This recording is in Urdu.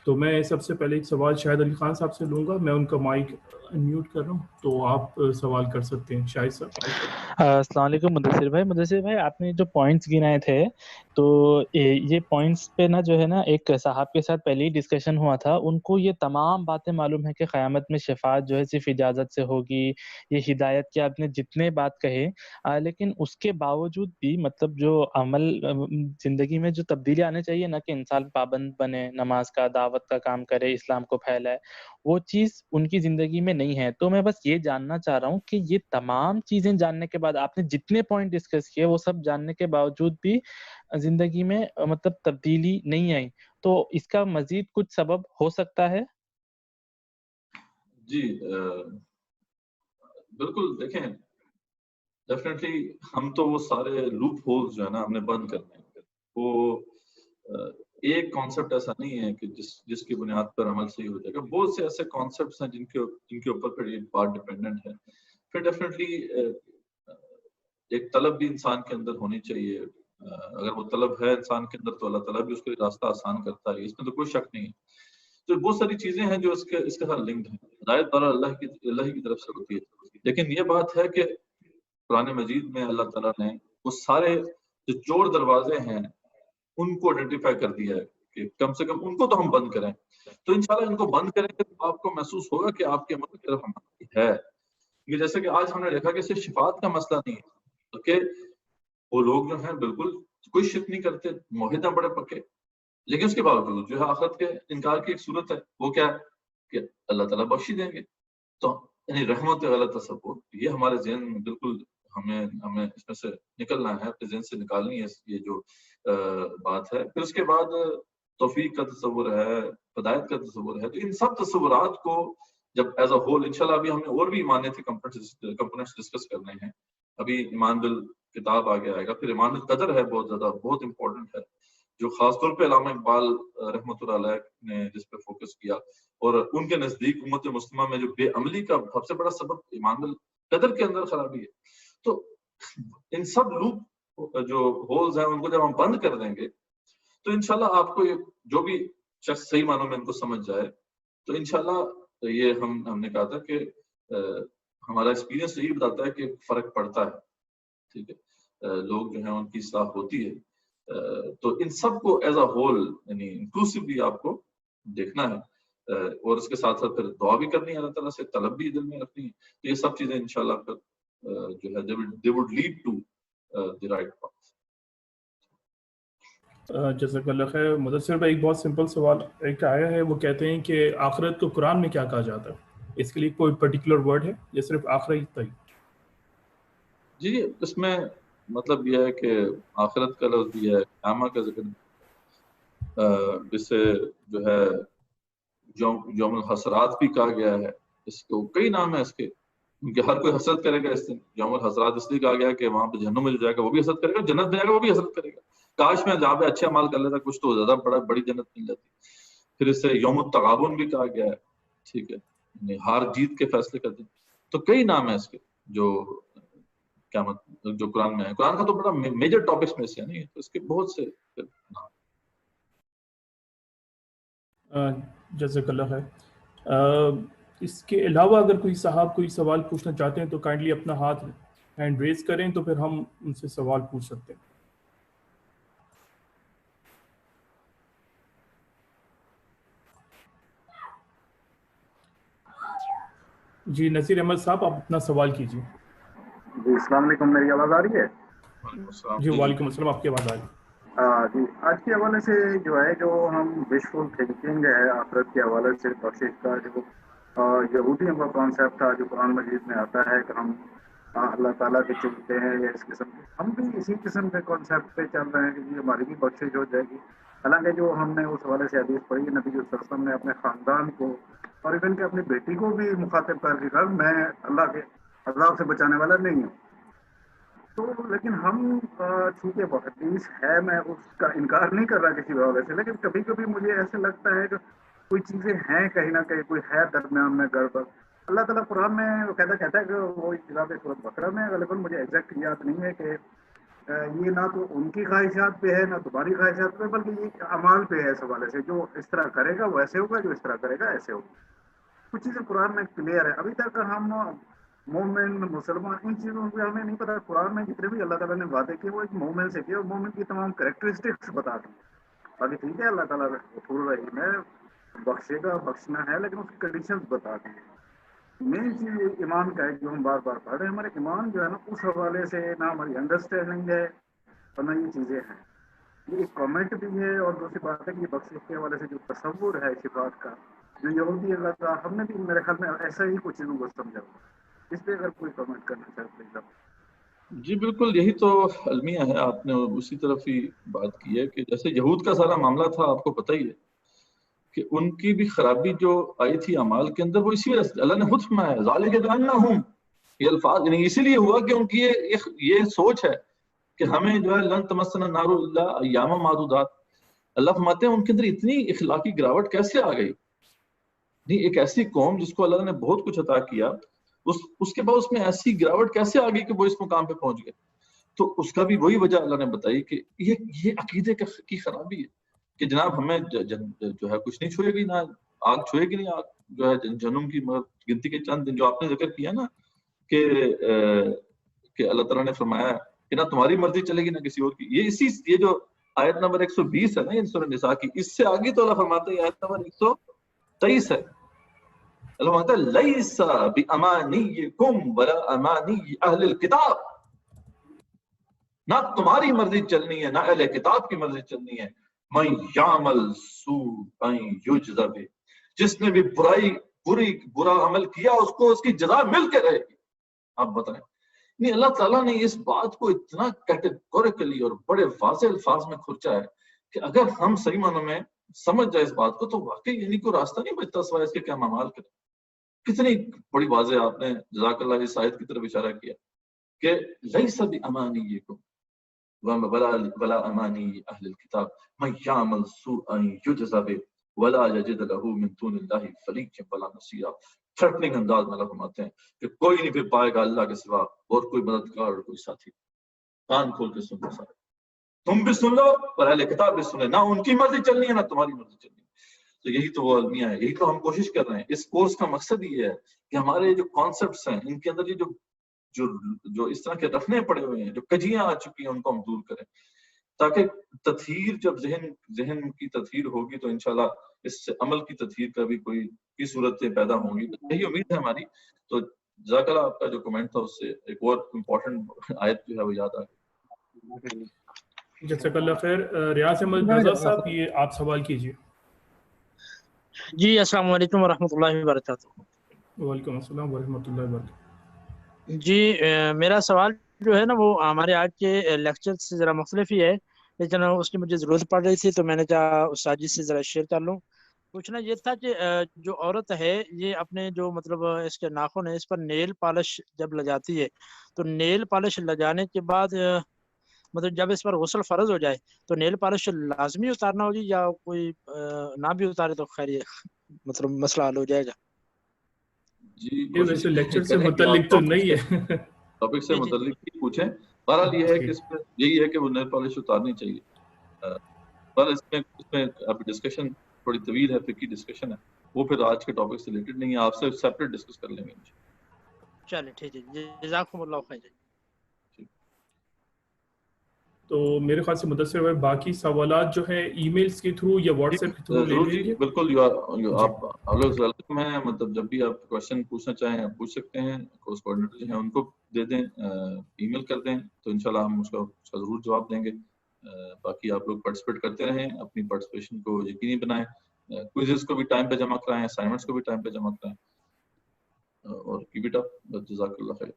تو میں سب سے پہلے ایک سوال شاہد علی خان صاحب سے لوں گا. میں ان کا مائک انمیوٹ کر رہا ہوں تو آپ سوال کر سکتے ہیں شاہد صاحب. السلام علیکم مدثر بھائی آپ نے جو پوائنٹس گنائے تھے تو یہ پوائنٹس پہ نا جو ہے نا ایک صاحب کے ساتھ پہلے ہی ڈسکشن ہوا تھا. ان کو یہ تمام باتیں معلوم ہے کہ قیامت میں شفاعت جو ہے صرف اجازت سے ہوگی, یہ ہدایت کے آپ نے جتنے بات کہے لیکن اس کے باوجود بھی مطلب جو عمل زندگی میں جو تبدیلی آنے چاہیے نا کہ انسان پابند بنے, نماز کا دعوت کا کام کرے, اسلام کو پھیلائے, وہ چیز ان کی زندگی میں نہیں ہے. تو میں بس یہ جاننا چاہ رہا ہوں کہ یہ تمام چیزیں جاننے کے بعد آپ نے جتنے پوائنٹ ڈسکس کیے وہ سب جاننے کے باوجود بھی زندگی میں مطلب تبدیلی نہیں آئی, تو اس کا مزید کچھ سبب ہو سکتا ہے؟ جی بالکل, دیکھیں ڈیفینیٹلی ہم تو وہ سارے لوپ ہولز جو ہے نا ہم نے بند کرنے ہیں. وہ ایک کانسیپٹ ایسا نہیں ہے کہ جس کی بنیاد پر عمل صحیح ہو جائے گا. بہت سے ایسے کانسیپٹس ہیں جن کے اوپر پھر یہ بات ڈیپینڈنٹ ہے. پھر ڈیفینیٹلی ایک طلب بھی انسان کے اندر ہونی چاہیے. اگر وہ طلب ہے انسان کے اندر تو اللہ تعالیٰ بھی اس کو راستہ آسان کرتا ہے, اس میں تو کوئی شک نہیں ہے. تو بہت ساری چیزیں ہیں جو اس کے ساتھ لنکڈ ہیں. ہدایت تعالیٰ اللہ کی طرف سے ہوتی ہے, لیکن یہ بات ہے کہ قرآن مجید میں اللہ تعالیٰ نے وہ سارے جو چور دروازے ہیں ان کو آئیڈینٹیفائی کر دیا ہے کہ کم سے کم ان کو تو ہم بند کریں. تو انشاءاللہ ان کو بند کریں گے تو آپ کو محسوس ہوگا کہ آپ کے عمل کی طرف ہماری ہے. یہ جیسے کہ آج ہم نے دیکھا کہ صرف شفاعت کا مسئلہ نہیں ہے, بلکہ وہ لوگ جو ہیں بالکل کوئی شک نہیں کرتے, موحد ہیں بڑے پکے, لیکن اس کے باوجود جو ہے آخرت کے انکار کی ایک صورت ہے. وہ کیا ہے کہ اللہ تعالیٰ بخشی دیں گے. تو یعنی رحمت غلط تصور یہ ہمارے ذہن میں بالکل ہمیں اس میں سے نکلنا ہے, اپنے ذہن سے نکالنی ہے یہ جو بات ہے. پھر اس کے بعد توفیق کا تصور ہے, ہدایت کا تصور ہے. تو ان سب تصورات کو جب ایز اے ہول انشاءاللہ ابھی ہمیں اور بھی ایمان تھے کمپوننٹس ڈسکس کرنے ہیں. ابھی ایمان بال کتاب آگے آئے گا, پھر ایمان القدر ہے, بہت زیادہ بہت امپورٹنٹ ہے, جو خاص طور پہ علامہ اقبال رحمۃ اللہ علیہ نے جس پہ فوکس کیا. اور ان کے نزدیک امت مسلمہ میں جو بے عملی کا سب سے بڑا سبب ایمان القدر کے اندر خرابی ہے. تو ان سب لوپ جو ہولز ہیں ان کو جب ہم بند کر دیں گے تو انشاءاللہ آپ کو جو بھی شخص صحیح معنوں میں ان کو سمجھ جائے تو انشاءاللہ یہ ہم نے کہا تھا کہ ہمارا ایکسپیرینس یہی بتاتا ہے کہ فرق پڑتا ہے. ٹھیک ہے, لوگ جو ہیں ان کی اصلاح ہوتی ہے. تو ان سب کو ایز اے ہول یعنی انکلوسیولی آپ کو دیکھنا ہے, اور اس کے ساتھ ساتھ پھر دعا بھی کرنی ہے اللہ تعالیٰ سے, طلب بھی دل میں رکھنی ہے. تو یہ سب چیزیں انشاءاللہ پھر جو ہے they would lead to the right path. جزاک اللہ خیر. مدثر بھائی ایک بہت سمپل سوال ایک آیا ہے, وہ کہتے ہیں کہ آخرت کو قرآن میں کیا کہا جاتا ہے, اس کے لیے کوئی پرٹیکولر ورڈ ہے یا صرف آخرت ہی؟ جی اس میں مطلب یہ ہے کہ آخرت کا لفظ بھی ہے, قیامہ کا ذکر, جس سے جو ہے یوم الحسرات بھی کہا گیا ہے. اس کو کئی نام ہے اس کے, کیونکہ ہر کوئی حسرت کرے گا اس دن. یوم الحسرات اس لیے کہا گیا کہ وہاں پہ جہنم میں جو جائے گا وہ بھی حسرت کرے گا, جنت میں جائے گا وہ بھی حسرت کرے گا. کاش میں جہاں پہ اچھے عمل کر لیتا کچھ تو زیادہ بڑی جنت مل جاتی. پھر اس سے یوم التغابن بھی کہا گیا ہے, ٹھیک ہے, ہار جیت کے فیصلے کا دن. تو کئی نام ہیں اس کے جو قیامت جو قرآن میں ہے. قرآن کا تو بڑا میجر ٹاپکس میں سے ہے نہیں, تو اس کے بہت سے نام. جزاک اللہ خیر. اس کے علاوہ اگر کوئی صاحب کوئی سوال پوچھنا چاہتے ہیں تو کائنڈلی اپنا ہینڈ ریز کریں تو پھر ہم ان سے سوال پوچھ سکتے ہیں. جی نصیر احمد صاحب آپ اپنا سوال کیجیے. جی السلام علیکم, میری آواز آ رہی ہے؟ جی وعلیکم السلام, آپ کی آواز آ رہی ہے. جی آج کے حوالے سے جو ہے جو ہم وشفل تھنکنگ ہے آخرت کے حوالے سے بخشش کا جو یہودیوں کا کانسیپٹ تھا جو قرآن مجید میں آتا ہے کہ ہم اللہ تعالیٰ کے چنتے ہیں یا اس قسم کے, ہم بھی اسی قسم کے کانسیپٹ پہ چل رہے ہیں کہ ہماری بھی بخشش ہو جائے گی. حالانکہ جو ہم نے اس حوالے سے حدیث پڑھی نبی صلی اللہ علیہ وسلم نے اپنے خاندان کو اور ایون کہ اپنی بیٹی کو بھی مخاطب کر کے کہا میں اللہ کے عذاب سے بچانے والا نہیں ہوں. تو لیکن ہم چونکہ حدیث ہے, میں اس کا انکار نہیں کر رہا کسی وجہ سے, لیکن کبھی کبھی مجھے ایسا لگتا ہے کہ کوئی چیزیں ہیں کہیں نہ کہیں کوئی ہے درمیان میں گڑبڑ. اللہ تعالیٰ قرآن میں کہتا ہے کہ وہ کتاب سورۃ بقرہ میں غالباً مجھے ایگزیکٹ یاد نہیں ہے کہ یہ نہ تو ان کی خواہشات پہ ہے نہ تمہاری خواہشات پہ، بلکہ یہ اعمال پہ ہے اس حوالے سے. جو اس طرح کرے گا وہ ایسے ہوگا، جو اس طرح کرے گا ایسے ہوگا. کچھ چیزیں قرآن میں کلیئر ہے. ابھی تک ہم مومن مسلمان ان چیزوں پہ ہمیں نہیں پتا. قرآن میں جتنے بھی اللہ تعالیٰ نے وعدے کیے وہ ایک مومن سے کیے، اور مومن کی تمام کریکٹرسٹکس بتا دی. باقی ٹھیک ہے اللہ تعالیٰ غفور رحیم ہے، بخشے گا، بخشنا ہے، لیکن اس کی کنڈیشنز بتا دی. مین چیز یہ ایمان کا ہے جو ہم بار بار پڑھ رہے ہیں. ہمارے ایمان جو ہے نا اس حوالے سے نہ ہماری انڈرسٹینڈنگ ہے اور نہ یہ چیزیں ہیں. یہ ایک کامنٹ بھی ہے، اور دوسری بات ہے کہ یہ بخشش کے حوالے سے جو تصور ہے صفات کا جو یہودی اللہ کا، ہم نے بھی میرے خیال میں ایسا ہی کچھ چیزوں کو سمجھا. اس پہ اگر کوئی کامنٹ کرنا چاہے پلیز آپ. جی بالکل، یہی تو المیہ ہے. آپ نے اسی طرف ہی بات کی ہے کہ جیسے یہود کا سارا معاملہ تھا، آپ کو پتہ ہی ہے کہ ان کی بھی خرابی جو آئی تھی اعمال کے اندر، وہ اسی وجہ سے اللہ نے خود فرمایا ذالک بانہم، یہ الفاظ یعنی اسی لیے ہوا کہ ان کی یہ سوچ ہے کہ ہمیں جو ہے لن تمسنا النار الا ایاما معدودات. اللہ فرماتے ہیں ان کے اندر اتنی اخلاقی گراوٹ کیسے آ گئی. نہیں، ایک ایسی قوم جس کو اللہ نے بہت کچھ عطا کیا، اس کے بعد اس میں ایسی گراوٹ کیسے آ گئی کہ وہ اس مقام پہ پہنچ گئے. تو اس کا بھی وہی وجہ اللہ نے بتائی کہ یہ عقیدے کی خرابی ہے کہ جناب ہمیں جو ہے کچھ نہیں چھوئے گی، نہ آگ چھوئے گی، نہیں آگ جو ہے جہنم کی گنتی کے چند دن جو آپ نے ذکر کیا نا کہ اللہ تعالیٰ نے فرمایا کہ نہ تمہاری مرضی چلے گی نہ کسی اور کی. یہ جو آیت نمبر 120 ہے نا یہ سورہ نساء کی، اس سے آگے تو اللہ فرماتے ہیں آیت نمبر 123 ہے. اللہ فرماتا ہے لیس بامانیکم ولا امانی اہل الکتاب، نہ تمہاری مرضی چلنی ہے نہ اہل کتاب کی مرضی چلنی ہے. من یعمل سوءا یجز بہ، جس نے بھی برا عمل کیا اس کو اس کی جزا مل کے رہے گی. آپ بتائیں، نہیں اللہ تعالیٰ نے اس بات کو اتنا کیٹیگوریکلی اور بڑے واضح الفاظ میں کھرچا ہے کہ اگر ہم صحیح معنوں میں سمجھ جائے اس بات کو تو واقعی یعنی کوئی راستہ نہیں بچتا سوائے اس کے کہ ہم اعمال کریں. کتنی بڑی واضح آپ نے جزاک اللہ اس آیت کی طرف اشارہ کیا کہ لیس بامانیکم ولا امانی اہل الکتاب من یعمل سوءا یجز بہ ولا یجد له من دون اللہ ولییا ولا نصیرا. تھریٹننگ انداز میں اللہ فرماتے ہیں کہ کوئی نہیں پھر پائے گا اللہ کے سوا اور کوئی مددگار اور کوئی ساتھی. کان کھول کے سن لو سارے، تم بھی سن لو اور اہل کتاب بھی سن لے. نہ ان کی مرضی چلنی ہے نہ تمہاری مرضی چلنی ہے. تو یہی تو وہ المیہ ہے، یہی تو ہم کوشش کر رہے ہیں. اس کورس کا مقصد یہ ہے کہ ہمارے جو کانسیپٹس ہیں ان کے اندر یہ جو اس طرح کے رفنے پڑے ہوئے ہیں، جو کجیاں آ چکی ہیں، ان کو ہم دور کریں تاکہ تطہیر، جب ذہن کی تطہیر ہوگی تو انشاءاللہ اس سے عمل کی تطہیر کا بھی کوئی کی صورتیں پیدا ہوں گی. یہی امید ہے ہماری. تو جزاک اللہ، آپ کا جو کمنٹ تھا اس سے ایک اور امپورٹنٹ آیت جو ہے وہ یاد آ گئی. جزاک اللہ خیر. ریاض احمد رضا صاحب یہ آپ سوال کیجیے. جی السلام علیکم ورحمۃ اللہ وبرکاتہ. وعلیکم السلام ورحمۃ اللہ وبرکاتہ. جی میرا سوال جو ہے نا وہ ہمارے آج کے لیکچر سے ذرا مختلف ہی ہے، لیکن اس کی مجھے ضرورت پڑ رہی تھی تو میں نے کہا استاد جی سے ذرا شیئر کر لوں. پوچھنا یہ تھا کہ جو عورت ہے یہ اپنے جو مطلب اس کے ناخن ہے اس پر نیل پالش جب لگاتی ہے تو نیل پالش لگانے کے بعد مطلب جب اس پر غسل فرض ہو جائے تو نیل پالش لازمی اتارنا ہوگی یا کوئی نہ بھی اتارے تو خیر مطلب مسئلہ حل ہو جائے گا؟ جی یہ ویسے لیکچر سے متعلق تو نہیں ہے، ٹاپک سے متعلق ہی پوچھیں. بہرحال یہ ہے کہ اس میں یہی ہے کہ وہ نیل پالش اتارنی چاہیے. بہرحال اس میں اب ڈسکشن تھوڑی طویل ہے، فقہی ڈسکشن ہے، وہ پھر آج کے ٹاپک سے ریلیٹڈ نہیں ہے، آپ سے سیپریٹ ڈسکس کر لیں گے. چلیں ٹھیک ہے، جزاکم اللہ خیر. تو میرے خیال سے مدثر بھائی باقی سوالات جو ہیں ای میلز کے تھرو یا واٹس ایپ کے تھرو لے لیں گے. بالکل، آپ ویلکم ہیں. مطلب جب بھی آپ کوشچن پوچھنا چاہیں آپ پوچھ سکتے ہیں. کورس کوآرڈینیٹر جو ہیں ان کو دے دیں، ای میل کر دیں تو انشاءاللہ ہم اس کا ضرور جواب دیں گے. باقی آپ لوگ پارٹیسپیٹ کرتے رہیں، اپنی پارٹیسپیشن کو یقینی بنائیں، کوئزز کو بھی ٹائم پہ جمع کرائیں، اسائنمنٹس کو بھی ٹائم پہ جمع کرائیں، اور کیپ اٹ اپ. جزاک اللہ خیر.